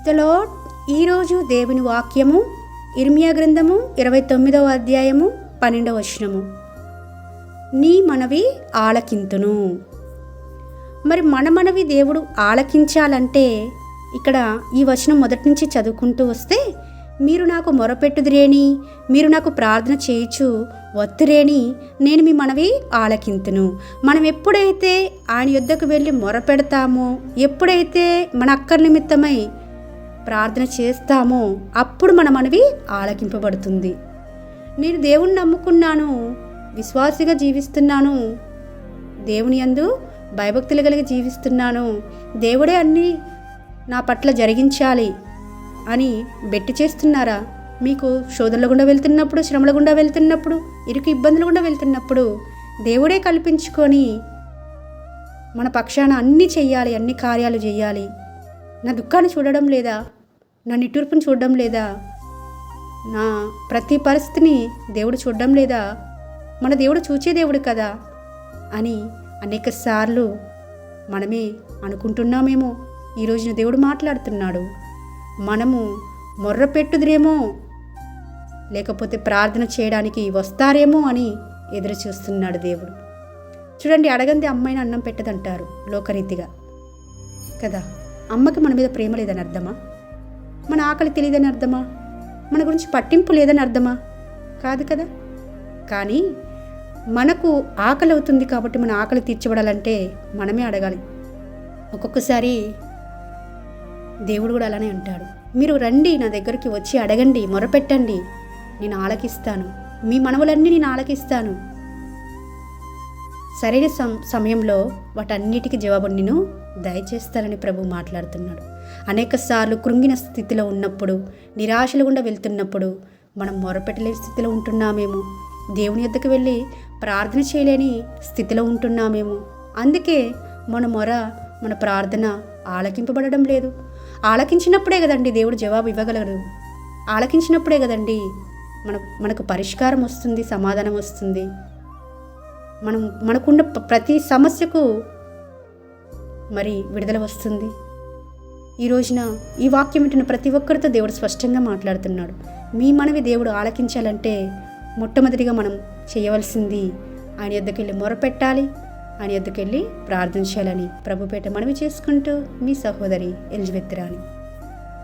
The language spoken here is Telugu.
Praise the lord. ఈరోజు దేవుని వాక్యము ఇర్మియా గ్రంథము 29వ అధ్యాయము 12వ వచనము. నీ మనవి ఆలకింతును. మరి మన మనవి దేవుడు ఆలకించాలంటే ఇక్కడ ఈ వచనం మొదటి నుంచి చదువుకుంటూ వస్తే, మీరు నాకు మొరపెట్టుదురేని, మీరు నాకు ప్రార్థన చేయొచ్చు వత్తురేని, నేను మీ మనవి ఆలకింతును. మనం ఎప్పుడైతే ఆయన యొద్దకు వెళ్ళి మొరపెడతామో, ఎప్పుడైతే మన అక్కర నిమిత్తమై ప్రార్థన చేస్తామో అప్పుడు మన మనవి ఆలకింపబడుతుంది. నేను దేవుణ్ణి నమ్ముకున్నాను, విశ్వాసిగా జీవిస్తున్నాను, దేవుని యందు భయభక్తులు కలిగి జీవిస్తున్నాను, దేవుడే అన్నీ నా పట్ల జరిగించాలి అని బెట్టి చేస్తున్నారా? మీకు శోధనల గుండా వెళ్తున్నప్పుడు, శ్రమల గుండా వెళ్తున్నప్పుడు, ఇరుకు ఇబ్బందులు గుండా వెళ్తున్నప్పుడు దేవుడే కల్పించుకొని మన పక్షాన అన్నీ చెయ్యాలి, అన్ని కార్యాలు చేయాలి. నా దుఃఖాన్ని చూడడం లేదా? నా నిట్టూర్పుని చూడడం లేదా? నా ప్రతి పరిస్థితిని దేవుడు చూడడం లేదా? మన దేవుడు చూచే దేవుడు కదా అని అనేక సార్లు మనమే అనుకుంటున్నామేమో. ఈ రోజున దేవుడు మాట్లాడుతున్నాడు. మనము మొర్ర పెట్టుదురేమో, లేకపోతే ప్రార్థన చేయడానికి వస్తారేమో అని ఎదురు చూస్తున్నాడు దేవుడు. చూడండి, అడగంది అమ్మాయిని అన్నం పెట్టదంటారు లోకరీతిగా కదా. అమ్మకి మన మీద ప్రేమ లేదని అర్థమా? మన ఆకలి తెలియదని అర్థమా? మన గురించి పట్టింపు లేదని అర్థమా? కాదు కదా. కానీ మనకు ఆకలి అవుతుంది కాబట్టి మన ఆకలి తీర్చబడాలంటే మనమే అడగాలి. ఒక్కొక్కసారి దేవుడు కూడా అలానే అంటాడు, మీరు రండి, నా దగ్గరికి వచ్చి అడగండి, మొరపెట్టండి, నేను ఆలకిస్తాను, మీ మనవులన్నీ నేను ఆలకిస్తాను. సరైన సమయంలో వాటన్నిటికీ జవాబు నేను దయచేస్తానని ప్రభు మాట్లాడుతున్నాడు. అనేక సార్లు కృంగిన స్థితిలో ఉన్నప్పుడు, నిరాశలు గుండా వెళ్తున్నప్పుడు, మనం మొరపెట్టలేని స్థితిలో ఉంటున్నామేమో, దేవుని యొద్దకు వెళ్ళి ప్రార్థన చేయలేని స్థితిలో ఉంటున్నామేమో. అందుకే మన మొర, మన ప్రార్థన ఆలకింపబడడం లేదు. ఆలకించినప్పుడే కదండి దేవుడు జవాబు ఇవ్వగలరు. ఆలకించినప్పుడే కదండి మనకు పరిష్కారం వస్తుంది, సమాధానం వస్తుంది. మనకున్న ప్రతి సమస్యకు మరి విడుదల వస్తుంది. ఈ రోజున ఈ వాక్యం వింటున్న ప్రతి ఒక్కరితో దేవుడు స్పష్టంగా మాట్లాడుతున్నాడు. మీ మనవి దేవుడు ఆలకించాలంటే మొట్టమొదటిగా మనం చేయవలసింది ఆయన యొద్దకు వెళ్ళి మొరపెట్టాలి, ఆయన యొద్దకు వెళ్ళి ప్రార్థించాలని ప్రభుపేట మనవి చేసుకుంటూ మీ సహోదరి ఎలిజబెత్ రాణి.